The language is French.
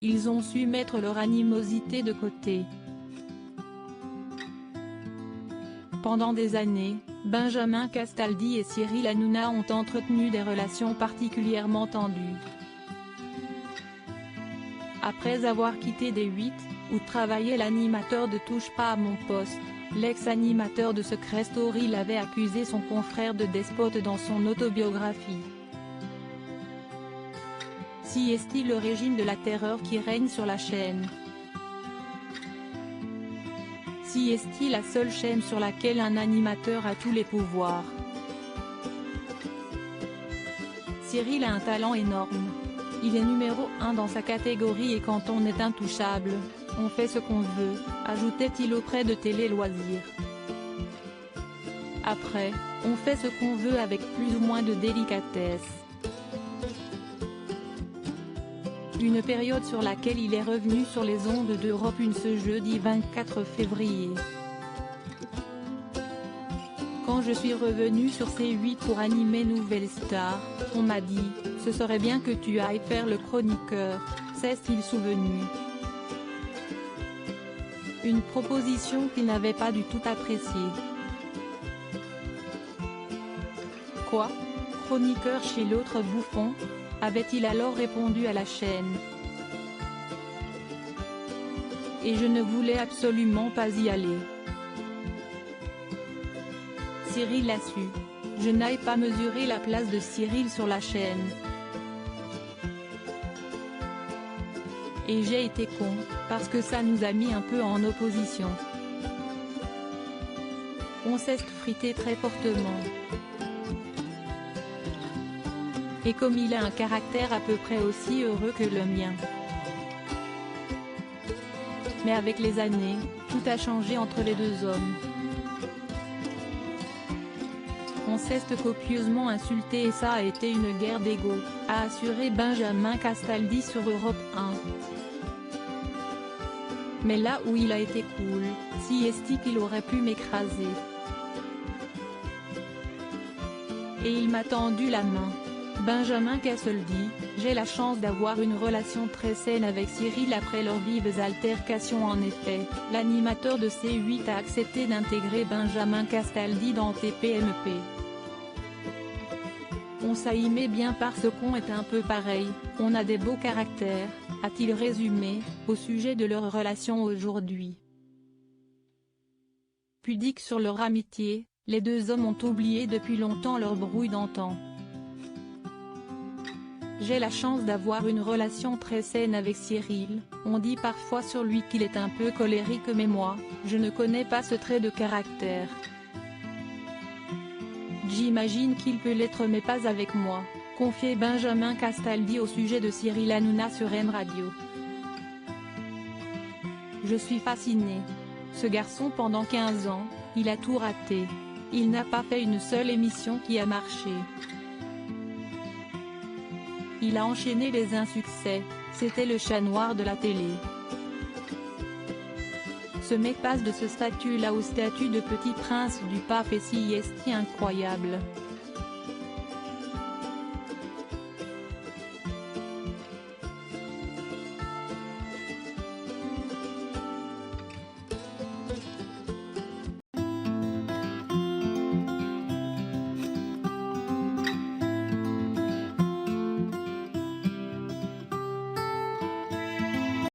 ils ont su mettre leur animosité de côté. Pendant des années, Benjamin Castaldi et Cyril Hanouna ont entretenu des relations particulièrement tendues. Après avoir quitté D8, où travaillait l'animateur de Touche pas à mon poste, l'ex-animateur de Secret Story l'avait accusé son confrère de despote dans son autobiographie. Si est-il le régime de la terreur qui règne sur la chaîne? Si est-il la seule chaîne sur laquelle un animateur a tous les pouvoirs? Cyril a un talent énorme. Il est numéro 1 dans sa catégorie et quand on est intouchable, on fait ce qu'on veut, ajoutait-il auprès de Télé Loisirs. Après, on fait ce qu'on veut avec plus ou moins de délicatesse. Une période sur laquelle il est revenu sur les ondes d'Europe 1 ce jeudi 24 février. Quand je suis revenu sur C8 pour animer Nouvelle Star, on m'a dit, ce serait bien que tu ailles faire le chroniqueur, s'est-il souvenu. Une proposition qu'il n'avait pas du tout appréciée. Quoi? Chroniqueur chez l'autre bouffon? Avait-il alors répondu à la chaîne. Et je ne voulais absolument pas y aller. Cyril l'a su. Je n'aille pas mesurer la place de Cyril sur la chaîne. Et j'ai été con, parce que ça nous a mis un peu en opposition. On s'est frité très fortement. Et comme il a un caractère à peu près aussi heureux que le mien. Mais avec les années, tout a changé entre les deux hommes. On s'est copieusement insulté et ça a été une guerre d'ego, a assuré Benjamin Castaldi sur Europe 1. Mais là où il a été cool, si est-il qu'il aurait pu m'écraser. Et il m'a tendu la main. Benjamin Castaldi, j'ai la chance d'avoir une relation très saine avec Cyril après leurs vives altercations. En effet, l'animateur de C8 a accepté d'intégrer Benjamin Castaldi dans TPMP. On s'aimait bien parce qu'on est un peu pareil, on a des beaux caractères, a-t-il résumé, au sujet de leur relation aujourd'hui. Pudiques sur leur amitié, les deux hommes ont oublié depuis longtemps leur brouille d'antan. J'ai la chance d'avoir une relation très saine avec Cyril, on dit parfois sur lui qu'il est un peu colérique mais moi, je ne connais pas ce trait de caractère. J'imagine qu'il peut l'être mais pas avec moi, confiait Benjamin Castaldi au sujet de Cyril Hanouna sur M Radio. Je suis fasciné. Ce garçon pendant 15 ans, il a tout raté. Il n'a pas fait une seule émission qui a marché. Il a enchaîné les insuccès, c'était le chat noir de la télé. Ce mec passe de ce statut-là au statut de petit prince du PAF et si est incroyable.